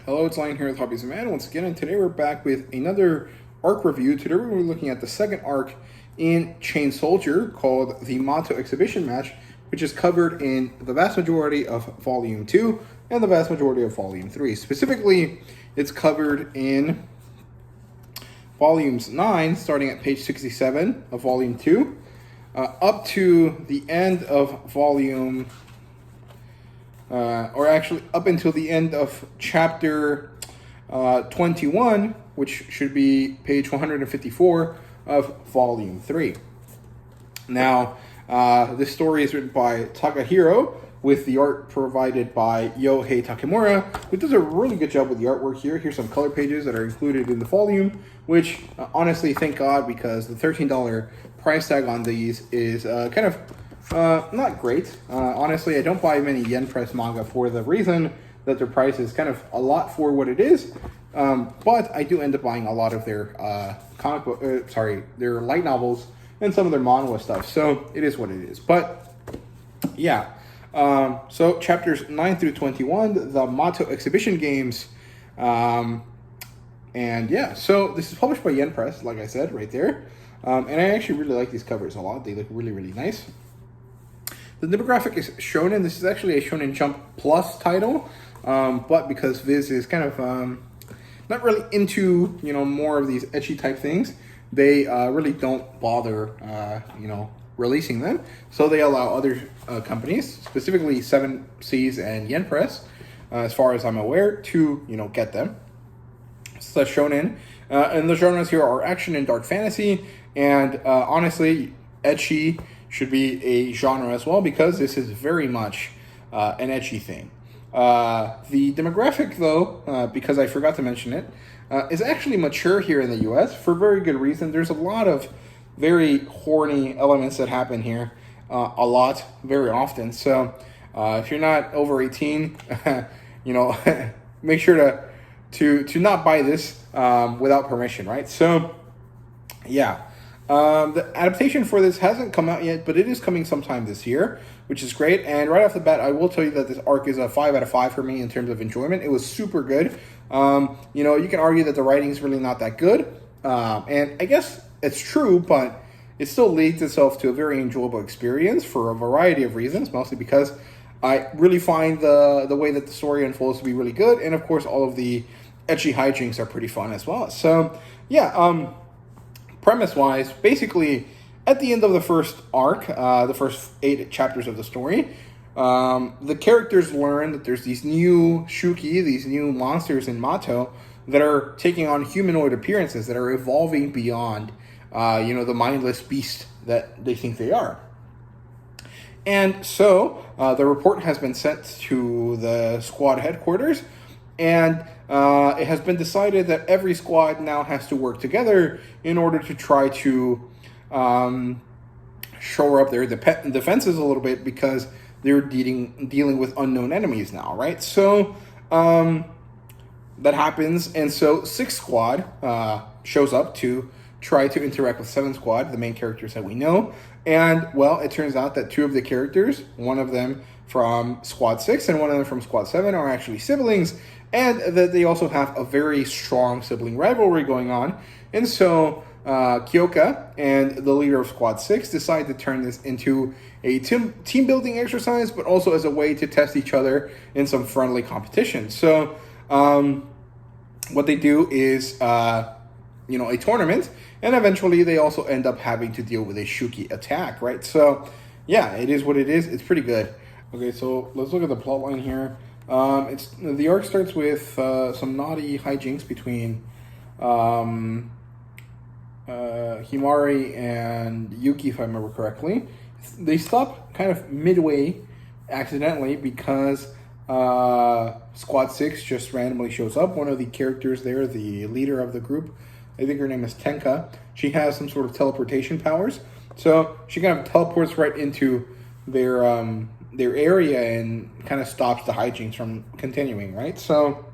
Hello, it's Lion here with HobbiesofaMan once again, and today we're back with another arc review. Today we're looking at the second arc in Chain Soldier called the Mato exhibition match, which is covered in the vast majority of Volume 2 and the vast majority of Volume 3. Specifically, it's covered in Volumes 9, starting at page 67 of Volume 2, up to the end of Volume or actually up until the end of chapter 21, which should be page 154 of volume 3. Now, this story is written by Takahiro, with the art provided by Yohei Takemura, who does a really good job with the artwork here. Here's some color pages that are included in the volume, which honestly, thank God, because the $13 price tag on these is kind of not great. Honestly, I don't buy many yen press manga for the reason that their price is kind of a lot for what it is. But I do end up buying a lot of their their light novels and some of their manhwa stuff. So it is what it is. But yeah, so chapters 9 through 21, the Mato exhibition games. And yeah, so this is published by Yen Press, like I said, right there. And I actually really like these covers a lot. They look really, really nice. The demographic is shonen. This is actually a Shonen Jump Plus title, but because Viz is kind of not really into, more of these ecchi type things, they really don't bother, releasing them. So they allow other companies, specifically Seven Seas and Yen Press, as far as I'm aware, to, get them. It's a shonen, and the genres here are action and dark fantasy, and honestly, ecchi should be a genre as well, because this is very much an ecchi thing. The demographic, though, because I forgot to mention it, is actually mature here in the US for very good reason. There's a lot of very horny elements that happen here, very often. So if you're not over 18, make sure to not buy this without permission, right? So yeah. The adaptation for this hasn't come out yet, but it is coming sometime this year, which is great. And right off the bat, I will tell you that this arc is a 5 out of 5 for me in terms of enjoyment. It was super good. You can argue that the writing is really not that good. And I guess it's true, but it still leads itself to a very enjoyable experience for a variety of reasons, mostly because I really find the way that the story unfolds to be really good. And of course, all of the ecchi hijinks are pretty fun as well. So yeah, premise-wise, basically, at the end of the first arc, the first 8 chapters of the story, the characters learn that there's these new shuki, these new monsters in Mato, that are taking on humanoid appearances, that are evolving beyond, the mindless beast that they think they are. And so, the report has been sent to the squad headquarters, and it has been decided that every squad now has to work together in order to try to shore up their defenses a little bit, because they're dealing with unknown enemies now, right? So that happens, and so 6 squad shows up to try to interact with 7 squad, the main characters that we know. And, well, it turns out that 2 of the characters, one of them from Squad 6 and one of them from Squad 7, are actually siblings, and that they also have a very strong sibling rivalry going on. And so Kyoka and the leader of Squad 6 decide to turn this into a team building exercise, but also as a way to test each other in some friendly competition. So what they do is, a tournament, and eventually they also end up having to deal with a shuki attack, right? So yeah, it is what it is. It's pretty good. Okay, so let's look at the plot line here. The arc starts with some naughty hijinks between Himari and Yuki, if I remember correctly. They stop kind of midway accidentally because Squad 6 just randomly shows up. One of the characters there, the leader of the group, I think her name is Tenka, she has some sort of teleportation powers. So she kind of teleports right into their area and kind of stops the hijinks from continuing, right? So,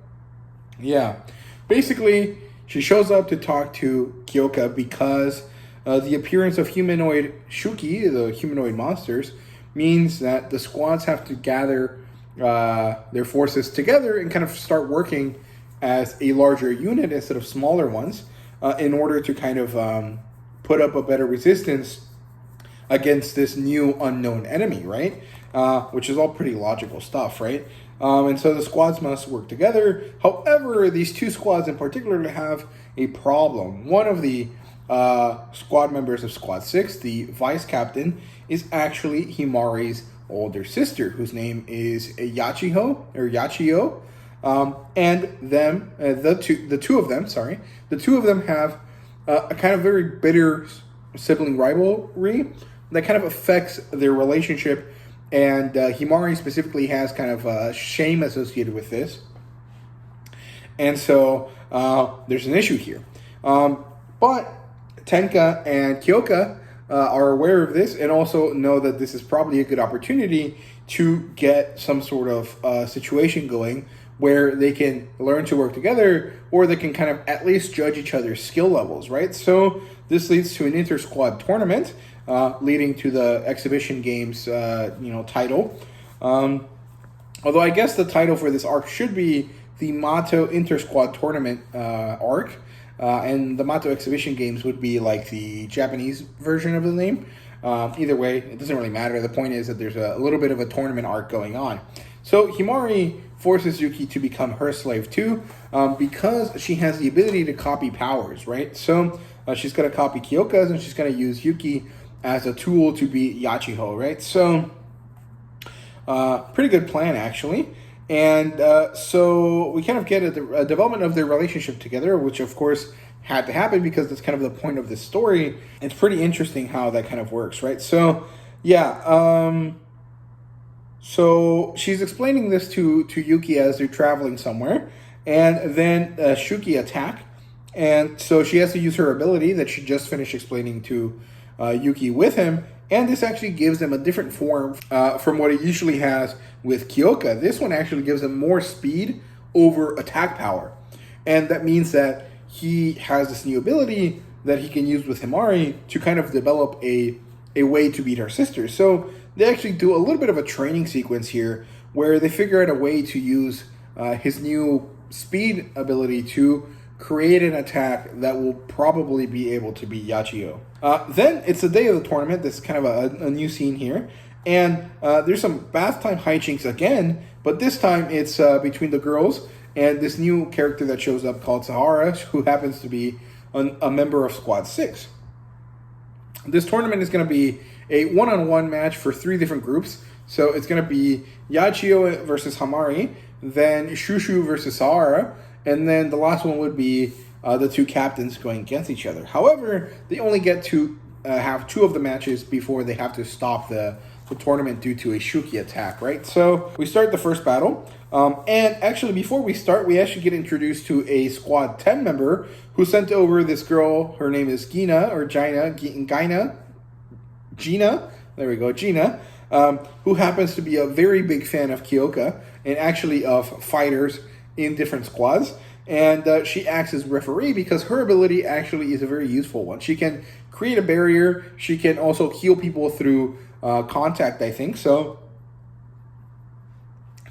yeah. Basically, she shows up to talk to Kyoka because the appearance of humanoid shuki, the humanoid monsters, means that the squads have to gather their forces together and kind of start working as a larger unit instead of smaller ones in order to kind of put up a better resistance against this new unknown enemy, right? Which is all pretty logical stuff, right? And so the squads must work together. However, these two squads in particular have a problem. One of the squad members of Squad 6, the vice captain, is actually Himari's older sister, whose name is Yachio. And the two of them have a kind of very bitter sibling rivalry that kind of affects their relationship, and Himari specifically has kind of shame associated with this, and so there's an issue here. But Tenka and Kyoka are aware of this and also know that this is probably a good opportunity to get some sort of situation going where they can learn to work together, or they can kind of at least judge each other's skill levels, right? So this leads to an inter-squad tournament, leading to the exhibition games, title. Although I guess the title for this arc should be the Mato inter-squad tournament arc, and the Mato exhibition games would be like the Japanese version of the name. Either way, it doesn't really matter. The point is that there's a little bit of a tournament arc going on. So Himari forces Yuki to become her slave too, because she has the ability to copy powers, right? So she's going to copy Kyoka's, and she's going to use Yuki as a tool to beat Yachiho, right? So pretty good plan, actually. And so we kind of get a development of their relationship together, which of course had to happen because that's kind of the point of this story. It's pretty interesting how that kind of works, right? So yeah, so she's explaining this to Yuki as they're traveling somewhere, and then Shuki attack, and so she has to use her ability that she just finished explaining to Yuki with him, and this actually gives them a different form from what it usually has with Kyoka. This one actually gives him more speed over attack power, and that means that he has this new ability that he can use with Himari to kind of develop a way to beat her sister. So they actually do a little bit of a training sequence here where they figure out a way to use his new speed ability to create an attack that will probably be able to beat Yachio. Then it's the day of the tournament. This is kind of a new scene here. And there's some bath time hijinks again, but this time it's between the girls and this new character that shows up called Sahara, who happens to be a member of Squad 6. This tournament is going to be a one-on-one match for 3 different groups. So it's going to be Yachio versus Himari, then Shushu versus Sahara, and then the last one would be the 2 captains going against each other. However, they only get to have 2 of the matches before they have to stop the tournament due to a Shuki attack, right? So we start the first battle. And actually, before we start, we actually get introduced to a Squad 10 member who sent over this girl. Her name is Gina, there we go, Gina, who happens to be a very big fan of Kyoka and actually of fighters in different squads. And she acts as referee because her ability actually is a very useful one. She can create a barrier. She can also heal people through contact, I think. So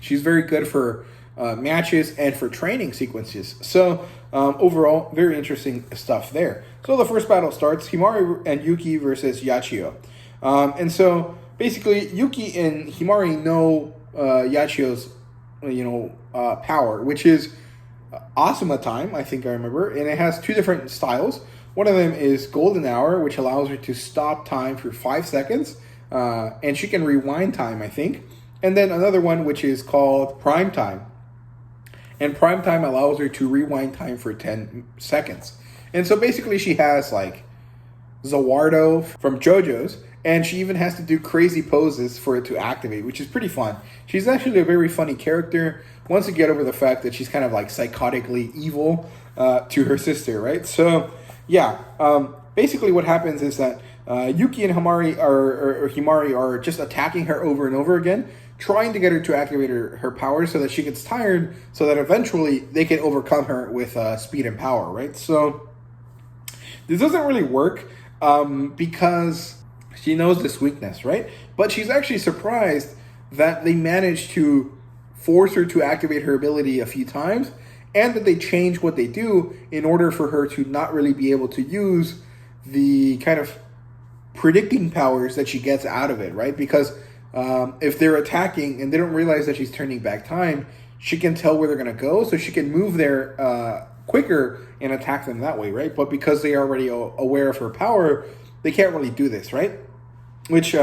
she's very good for matches and for training sequences. So overall, very interesting stuff there. So the first battle starts, Himari and Yuki versus Yachio. And so basically, Yuki and Himari know Yachio's, power, which is Asuma Time, I think I remember. And it has 2 different styles. One of them is Golden Hour, which allows her to stop time for 5 seconds. And she can rewind time, I think. And then another one, which is called Prime Time. And Prime Time allows her to rewind time for 10 seconds. And so basically she has like Zawardo from JoJo's, and she even has to do crazy poses for it to activate, which is pretty fun. She's actually a very funny character once you get over the fact that she's kind of like psychotically evil to her sister, right? So yeah, basically what happens is that Yuki and Himari are just attacking her over and over again, trying to get her to activate her powers so that she gets tired, so that eventually they can overcome her with speed and power, right? So this doesn't really work because she knows this weakness, right? But she's actually surprised that they managed to force her to activate her ability a few times, and that they change what they do in order for her to not really be able to use the kind of predicting powers that she gets out of it, right? Because if they're attacking and they don't realize that she's turning back time, she can tell where they're going to go, so she can move there quicker and attack them that way, right? But because they are already aware of her power, they can't really do this, right? Which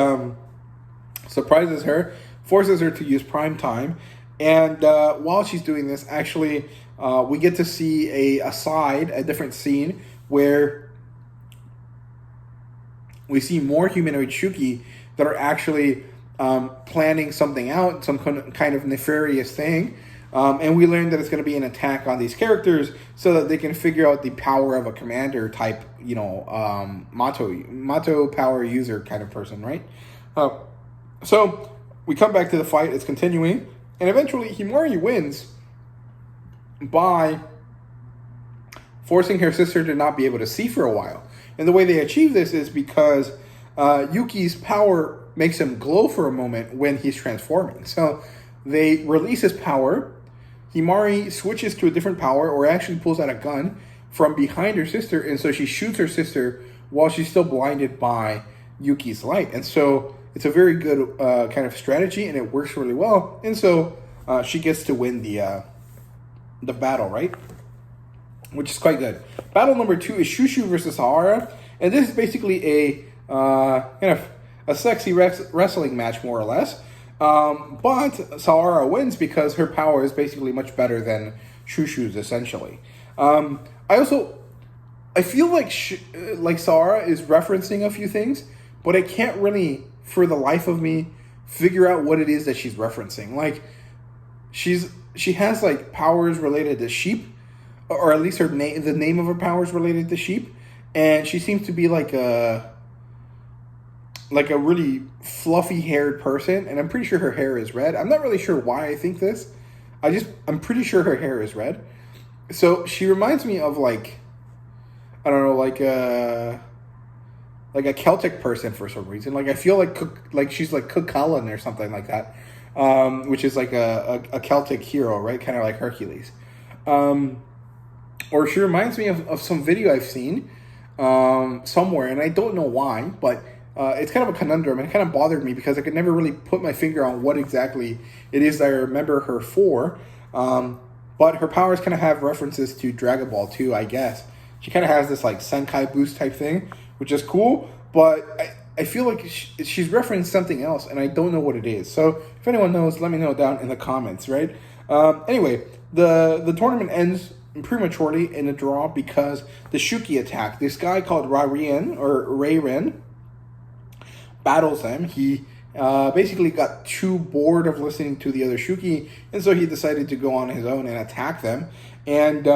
surprises her, forces her to use prime time, and while she's doing this, actually, we get to see a different scene where we see more humanoid Shuki that are actually planning something out, some kind of nefarious thing. And we learn that it's going to be an attack on these characters so that they can figure out the power of a commander type, Mato power user kind of person, right? So we come back to the fight. It's continuing. And eventually Himari wins by forcing her sister to not be able to see for a while. And the way they achieve this is because Yuki's power makes him glow for a moment when he's transforming. So they release his power. Himari switches to a different power, or actually pulls out a gun from behind her sister, and so she shoots her sister while she's still blinded by Yuki's light. And so it's a very good kind of strategy, and it works really well. And so she gets to win the battle, right? Which is quite good. Battle number 2 is Shushu versus Sahara, and this is basically a kind of a sexy wrestling match, more or less. But Sahara wins because her power is basically much better than Shushu's, essentially. I feel like Sahara is referencing a few things, but I can't really, for the life of me, figure out what it is that she's referencing. Like, she has like powers related to sheep, or at least the name of her powers related to sheep, and she seems to be like a really fluffy haired person, and I'm pretty sure her hair is red. I'm not really sure why I think this. I'm pretty sure her hair is red. So she reminds me of like a Celtic person for some reason. Like I feel like she's like Cook Cullen or something like that, which is like a Celtic hero, right? Kind of like Hercules. Or she reminds me of some video I've seen somewhere, and I don't know why, but it's kind of a conundrum, and it kind of bothered me because I could never really put my finger on what exactly it is that I remember her for. But her powers kind of have references to Dragon Ball too, I guess. She kind of has this like Senkai boost type thing, which is cool, but I feel like she's referenced something else, and I don't know what it is. So if anyone knows, let me know down in the comments, right? Anyway, the tournament ends prematurely in a draw because the Shuki attack. This guy called Rayren battles them. He basically got too bored of listening to the other Shuki, and so he decided to go on his own and attack them. And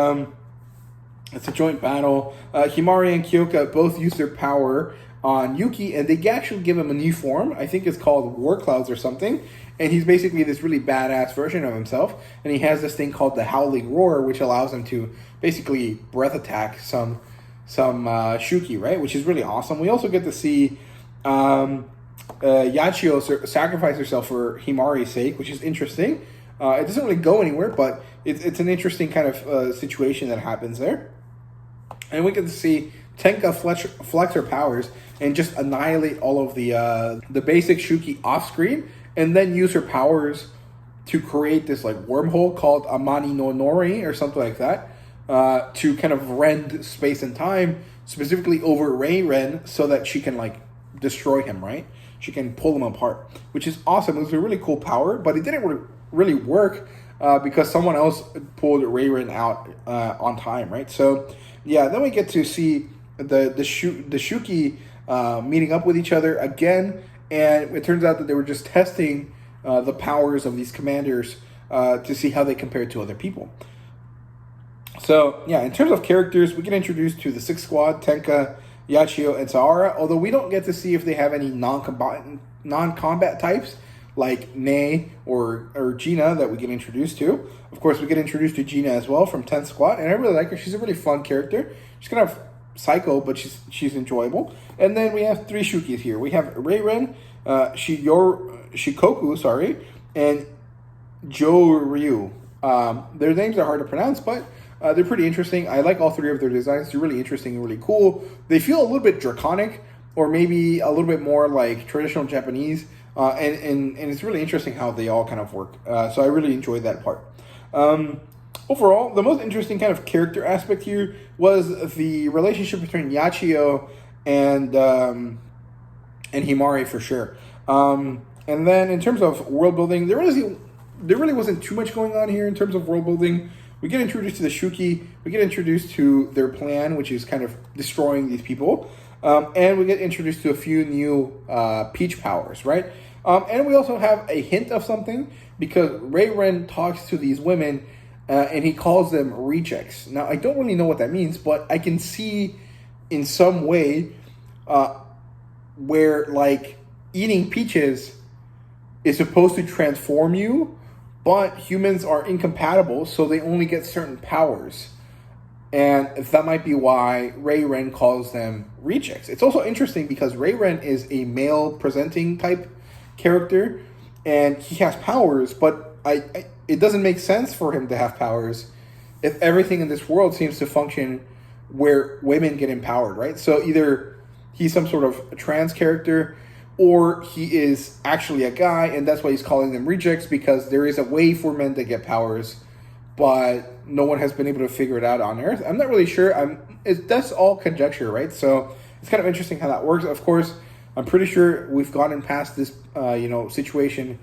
it's a joint battle. Himari and Kyoka both use their power on Yuki, and they actually give him a new form. I think it's called War Clouds or something. And he's basically this really badass version of himself. And he has this thing called the Howling Roar, which allows him to basically breath attack some Shuki, right? Which is really awesome. We also get to see Yachio sacrifice herself for Himari's sake, which is interesting. It doesn't really go anywhere, but it's an interesting kind of situation that happens there. And we get to see Tenka flex her powers and just annihilate all of the basic Shuki off screen, and then use her powers to create this like wormhole called Amani no Nori or something like that, to kind of rend space and time, specifically over Ren, so that she can like destroy him, right? She can pull him apart, which is awesome. It was a really cool power, but it didn't really work because someone else pulled Ren out on time, right? So yeah, then we get to see the Shuki meeting up with each other again, and it turns out that they were just testing the powers of these commanders to see how they compare to other people. So yeah, in terms of characters, we get introduced to the Sixth Squad, Tenka, Yachio, and Sahara, although we don't get to see if they have any non-combat types like Nei or Gina that we get introduced to. Of course, we get introduced to Gina as well from 10th Squad, and I really like her. She's a really fun character. She's kind of psycho, but she's enjoyable. And then we have 3 Shukis here. We have Rayren, Shikoku, and Joryu. Their names are hard to pronounce, but they're pretty interesting. I like all three of their designs. They're really interesting and really cool. They feel a little bit draconic, or maybe a little bit more like traditional Japanese, and it's really interesting how they all kind of work. So I really enjoyed that part. Overall, the most interesting kind of character aspect here was the relationship between Yachio and Himari, for sure. And then in terms of world building, there really wasn't too much going on here in terms of world building. We get introduced to the Shuki, we get introduced to their plan, which is kind of destroying these people, and we get introduced to a few new peach powers, right? And we also have a hint of something, because Ray Ren talks to these women, and he calls them rejects. Now, I don't really know what that means, but I can see in some way where, like, eating peaches is supposed to transform you, but humans are incompatible, so they only get certain powers. And that might be why Ray Ren calls them rejects. It's also interesting because Ray Ren is a male presenting type character, and he has powers, but it doesn't make sense for him to have powers if everything in this world seems to function where women get empowered, right? So either he's some sort of trans character, or he is actually a guy, and that's why he's calling them rejects, because there is a way for men to get powers, but no one has been able to figure it out on Earth. I'm not really sure. That's all conjecture, right? So it's kind of interesting how that works. Of course, I'm pretty sure we've gotten past this, situation.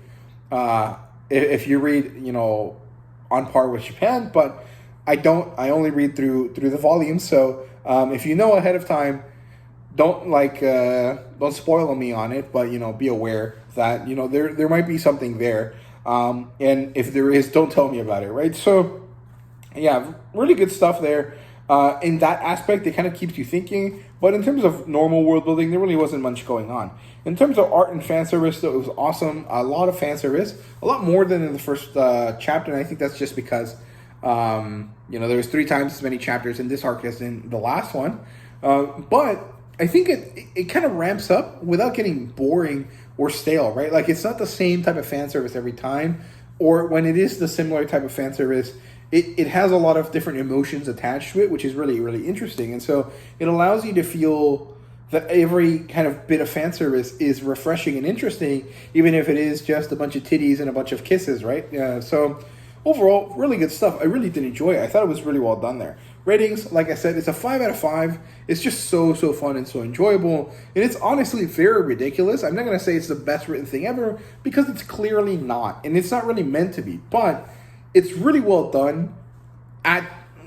If you read, on par with Japan, but I don't. I only read through the volumes. So if you know ahead of time, don't spoil me on it, but be aware that there might be something there, and if there is, don't tell me about it, right? So yeah, really good stuff there. In that aspect, it kind of keeps you thinking, but in terms of normal world building, there really wasn't much going on. In terms of art and fan service, though, it was awesome. A lot of fan service, a lot more than in the first chapter, and I think that's just because there was 3 times as many chapters in this arc as in the last one, but I think it kind of ramps up without getting boring or stale, right? Like, it's not the same type of fan service every time, or when it is the similar type of fan service, it has a lot of different emotions attached to it, which is really, really interesting. And so it allows you to feel that every kind of bit of fan service is refreshing and interesting, even if it is just a bunch of titties and a bunch of kisses, right? So overall, really good stuff. I really did enjoy it. I thought it was really well done there. Ratings, like I said, it's a 5 out of 5. It's just so fun and so enjoyable. And it's honestly very ridiculous. I'm not going to say it's the best written thing ever, because it's clearly not. And it's not really meant to be. But it's really well done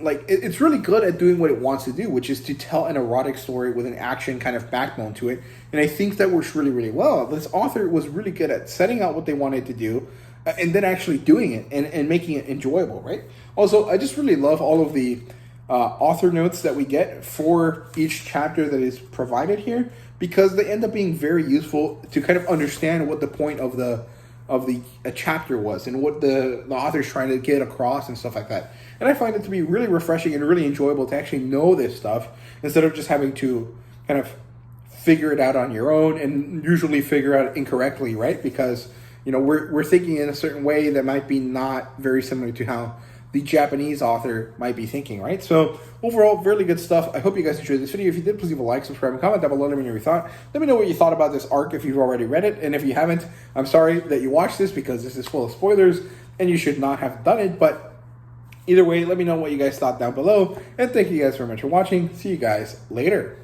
it's really good at doing what it wants to do, which is to tell an erotic story with an action kind of backbone to it. And I think that works really, really well. This author was really good at setting out what they wanted to do, and then actually doing it and making it enjoyable, right? Also, I just really love all of the author notes that we get for each chapter that is provided here, because they end up being very useful to kind of understand what the point of a chapter was and what the author's trying to get across and stuff like that. And I find it to be really refreshing and really enjoyable to actually know this stuff instead of just having to kind of figure it out on your own, and usually figure out incorrectly, right? Because we're thinking in a certain way that might be not very similar to how the Japanese author might be thinking, right? So overall, really good stuff. I hope you guys enjoyed this video. If you did, please leave a like, subscribe, and comment down below. Let me know what you thought. Let me know what you thought about this arc if you've already read it. And if you haven't, I'm sorry that you watched this, because this is full of spoilers and you should not have done it. But either way, let me know what you guys thought down below. And thank you guys very much for watching. See you guys later.